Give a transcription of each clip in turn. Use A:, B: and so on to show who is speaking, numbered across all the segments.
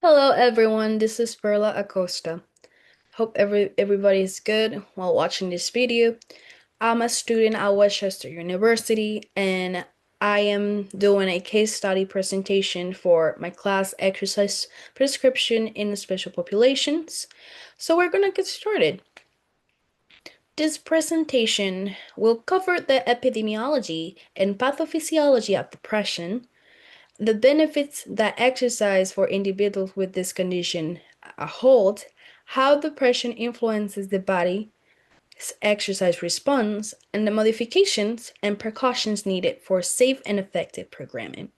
A: Hello everyone, this is Perla Acosta. Hope everybody is good while watching this video. I'm a student at Westchester University and I am doing a case study presentation for my class exercise prescription in special populations. So we're gonna get started. This presentation will cover the epidemiology and pathophysiology of depression, the benefits that exercise for individuals with this condition hold, how depression influences the body's exercise response, and the modifications and precautions needed for safe and effective programming.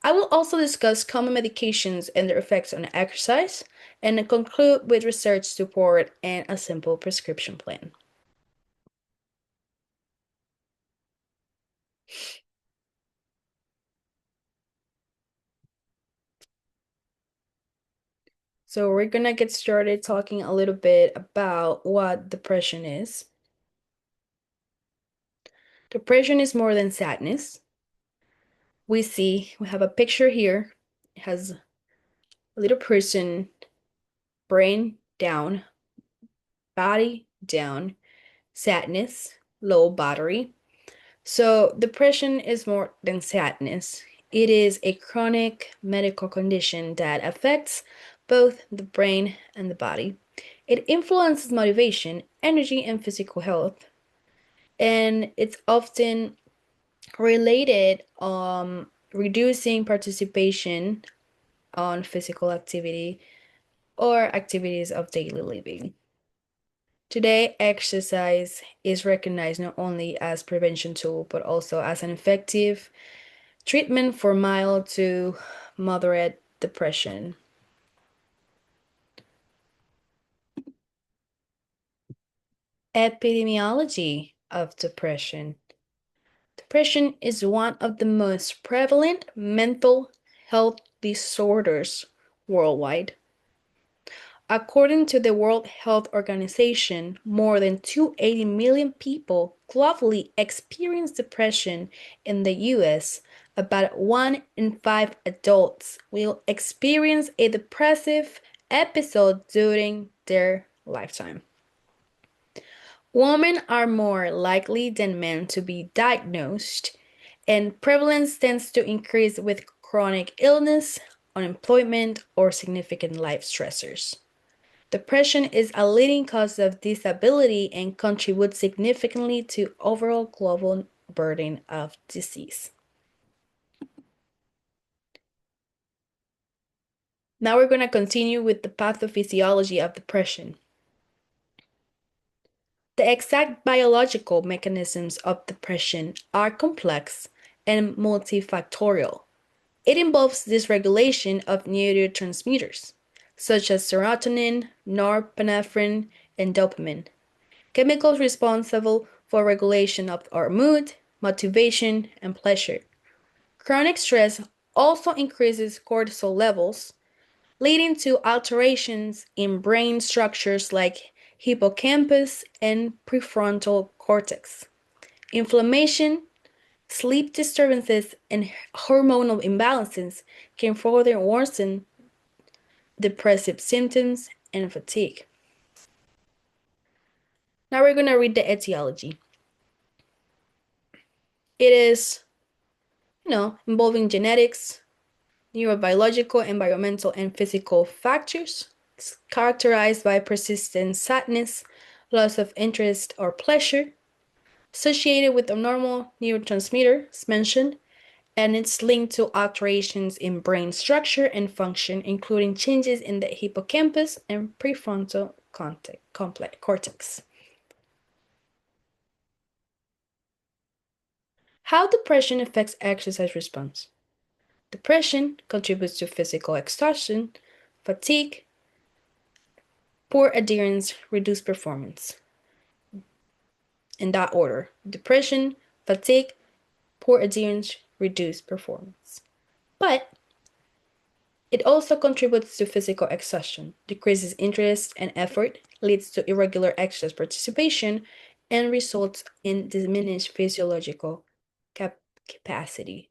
A: I will also discuss common medications and their effects on exercise, and conclude with research support and a simple prescription plan. So we're gonna get started talking a little bit about what depression is. Depression is more than sadness. We have a picture here. It has a little person, brain down, body down, sadness, low battery. So depression is more than sadness. It is a chronic medical condition that affects both the brain and the body. It influences motivation, energy, and physical health. And it's often related reducing participation on physical activity or activities of daily living. Today, exercise is recognized not only as prevention tool but also as an effective treatment for mild to moderate depression. Epidemiology of depression. Depression is one of the most prevalent mental health disorders worldwide. According to the World Health Organization, more than 280 million people globally experience depression in the US. About 1 in 5 adults will experience a depressive episode during their lifetime. Women are more likely than men to be diagnosed, and prevalence tends to increase with chronic illness, unemployment, or significant life stressors. Depression is a leading cause of disability and contributes significantly to overall global burden of disease. Now we're going to continue with the pathophysiology of depression. The exact biological mechanisms of depression are complex and multifactorial. It involves dysregulation of neurotransmitters, such as serotonin, norepinephrine, and dopamine, chemicals responsible for regulation of our mood, motivation, and pleasure. Chronic stress also increases cortisol levels, leading to alterations in brain structures like hippocampus and prefrontal cortex. Inflammation, sleep disturbances, and hormonal imbalances can further worsen depressive symptoms and fatigue. Now we're going to read the etiology. It is, involving genetics, neurobiological, environmental, and physical factors. It's characterized by persistent sadness, loss of interest or pleasure, associated with abnormal neurotransmitter, as mentioned, and it's linked to alterations in brain structure and function, including changes in the hippocampus and prefrontal cortex. How depression affects exercise response. Depression contributes to physical exhaustion, fatigue, poor adherence, reduced performance. In that order: depression, fatigue, poor adherence, reduced performance. But it also contributes to physical exhaustion, decreases interest and effort, leads to irregular exercise participation, and results in diminished physiological capacity.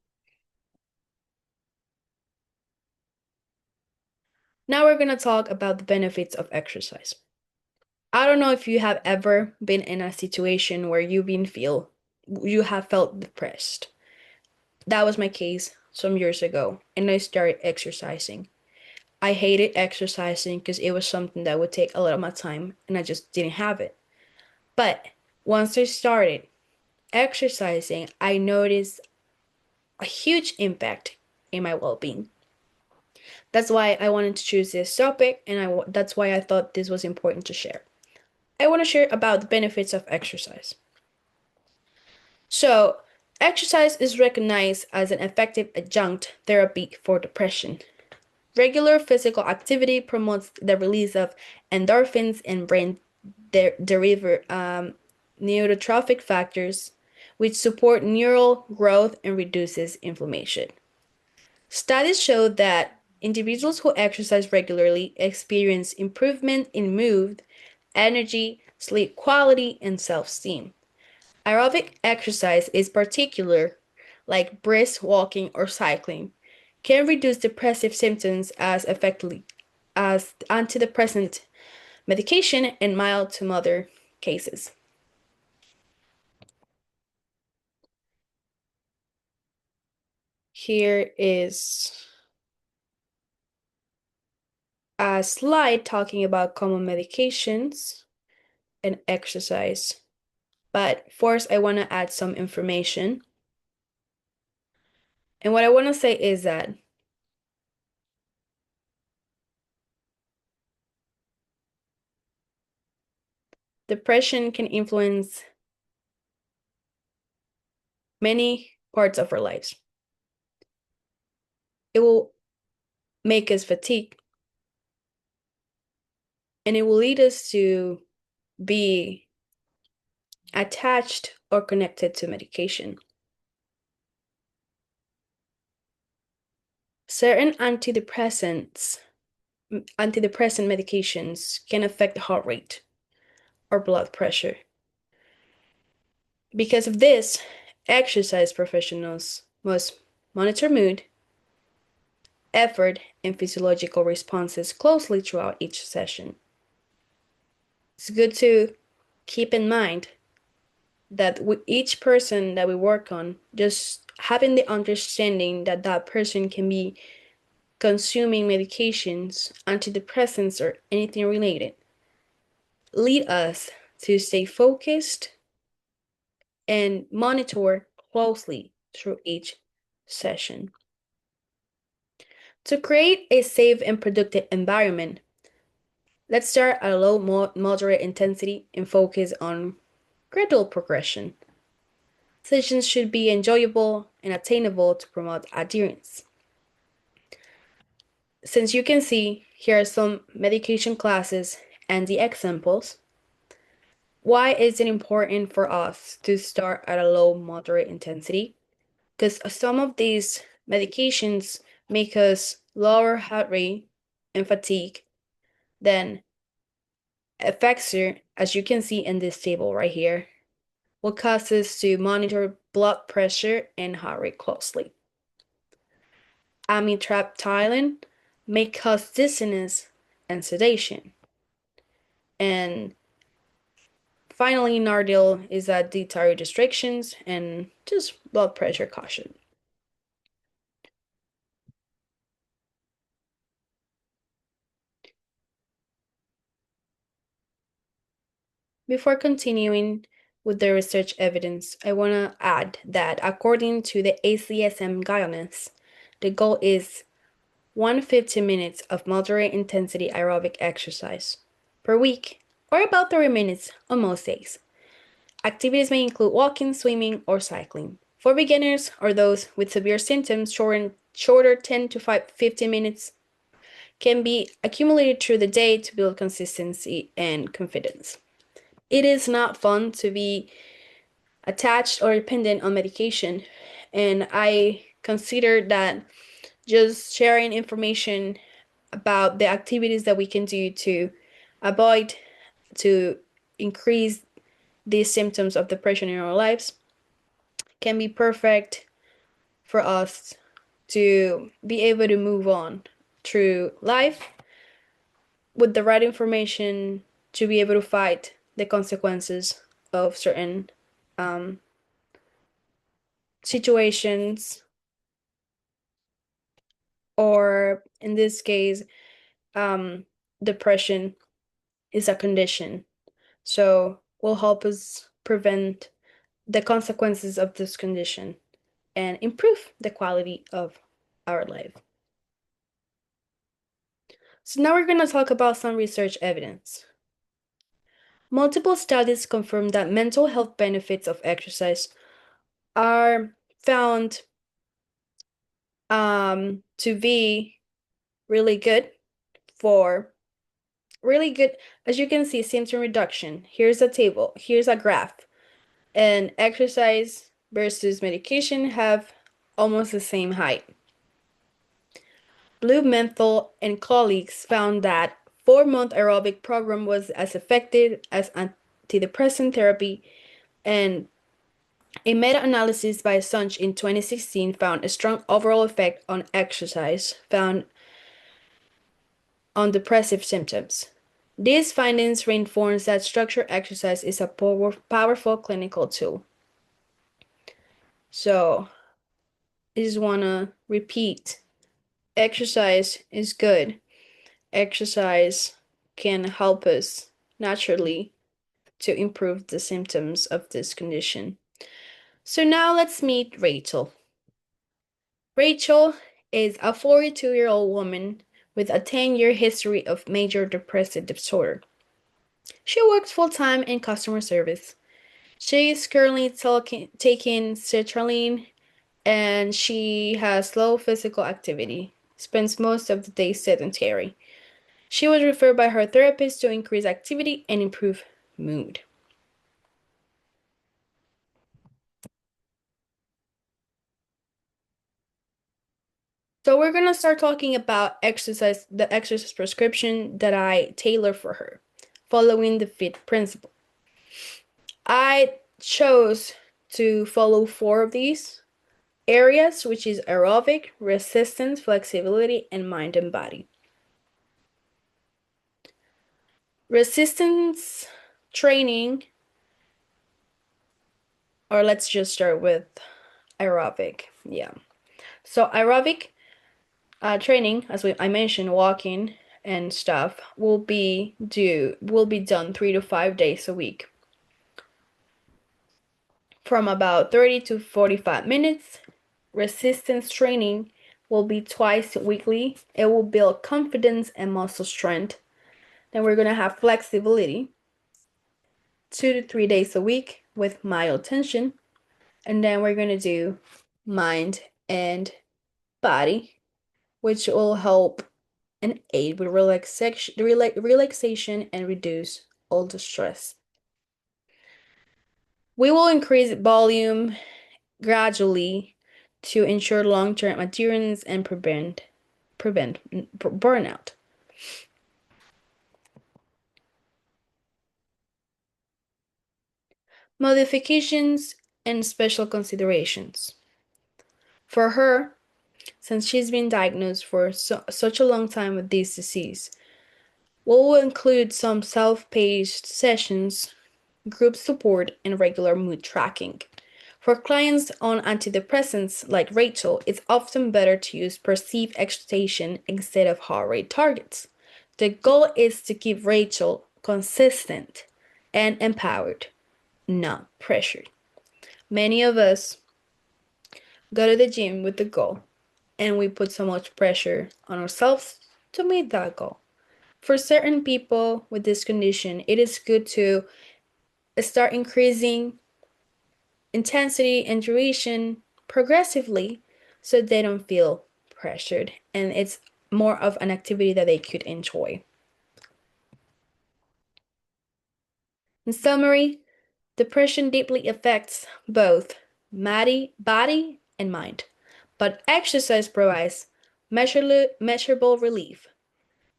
A: Now we're going to talk about the benefits of exercise. I don't know if you have ever been in a situation where you have felt depressed. That was my case some years ago, and I started exercising. I hated exercising because it was something that would take a lot of my time, and I just didn't have it. But once I started exercising, I noticed a huge impact in my well-being. That's why I wanted to choose this topic, and that's why I thought this was important to share. I want to share about the benefits of exercise. So, exercise is recognized as an effective adjunct therapy for depression. Regular physical activity promotes the release of endorphins and brain derived neurotrophic factors, which support neural growth and reduces inflammation. Studies show that individuals who exercise regularly experience improvement in mood, energy, sleep quality, and self-esteem. Aerobic exercise is particular, like brisk walking or cycling, can reduce depressive symptoms as effectively as antidepressant medication in mild to moderate cases. Here is a slide talking about common medications and exercise. But first, I want to add some information. And what I want to say is that depression can influence many parts of our lives. It will make us fatigue, and it will lead us to be attached or connected to medication. Certain antidepressant medications can affect the heart rate or blood pressure. Because of this, exercise professionals must monitor mood, effort, and physiological responses closely throughout each session. It's good to keep in mind that with each person that we work on, just having the understanding that that person can be consuming medications, antidepressants, or anything related, lead us to stay focused and monitor closely through each session. To create a safe and productive environment, let's start at a low, moderate intensity and focus on gradual progression. Sessions should be enjoyable and attainable to promote adherence. Since you can see, here are some medication classes and the examples. Why is it important for us to start at a low, moderate intensity? Because some of these medications make us lower heart rate and fatigue, then Effexor, as you can see in this table right here, will cause us to monitor blood pressure and heart rate closely. Amitriptyline may cause dizziness and sedation. And finally, Nardil is at the thyroid restrictions and just blood pressure caution. Before continuing with the research evidence, I want to add that according to the ACSM guidelines, the goal is 150 minutes of moderate intensity aerobic exercise per week, or about 30 minutes on most days. Activities may include walking, swimming, or cycling. For beginners or those with severe symptoms, shorter 10 to 15 minutes can be accumulated through the day to build consistency and confidence. It is not fun to be attached or dependent on medication, and I consider that just sharing information about the activities that we can do to avoid to increase these symptoms of depression in our lives can be perfect for us to be able to move on through life with the right information to be able to fight the consequences of certain um, situations, or in this case, um, depression is a condition. So will help us prevent the consequences of this condition and improve the quality of our life. So now we're going to talk about some research evidence. Multiple studies confirm that mental health benefits of exercise are found to be really good for really good, as you can see, symptom reduction. Here's a table, here's a graph, and exercise versus medication have almost the same height. Blue Menthol and colleagues found that 4-month aerobic program was as effective as antidepressant therapy, and a meta-analysis by Sunch in 2016 found a strong overall effect on exercise found on depressive symptoms. These findings reinforce that structured exercise is a powerful clinical tool. So, I just want to repeat, exercise is good. Exercise can help us naturally to improve the symptoms of this condition. So now let's meet Rachel. Rachel is a 42-year-old woman with a 10-year history of major depressive disorder. She works full-time in customer service. She is currently taking sertraline, and she has low physical activity, spends most of the day sedentary. She was referred by her therapist to increase activity and improve mood. So we're going to start talking about exercise, the exercise prescription that I tailor for her, following the FIT principle. I chose to follow 4 of these areas, which is aerobic, resistance, flexibility, and mind and body. Resistance training, or let's just start with aerobic. Yeah. So aerobic training, as I mentioned, walking and stuff, will be done 3 to 5 days a week, from about 30 to 45 minutes. Resistance training will be twice weekly. It will build confidence and muscle strength. Then we're gonna have flexibility, 2 to 3 days a week with mild tension. And then we're gonna do mind and body, which will help and aid with relaxation and reduce all the stress. We will increase volume gradually to ensure long-term adherence and prevent burnout. Modifications and special considerations. For her, since she's been diagnosed for such a long time with this disease, we will include some self-paced sessions, group support, and regular mood tracking. For clients on antidepressants like Rachel, it's often better to use perceived excitation instead of heart rate targets. The goal is to keep Rachel consistent and empowered, not pressured. Many of us go to the gym with the goal, and we put so much pressure on ourselves to meet that goal. For certain people with this condition, it is good to start increasing intensity and duration progressively so they don't feel pressured and it's more of an activity that they could enjoy. In summary, depression deeply affects both body and mind, but exercise provides measurable relief.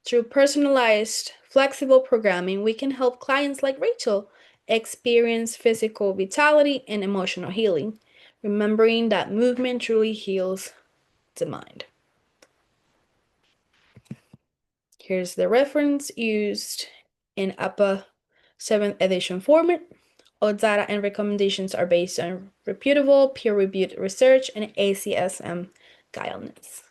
A: Through personalized, flexible programming, we can help clients like Rachel experience physical vitality and emotional healing, remembering that movement truly heals the mind. Here's the reference used in APA 7th edition format. All data and recommendations are based on reputable, peer-reviewed research and ACSM guidelines.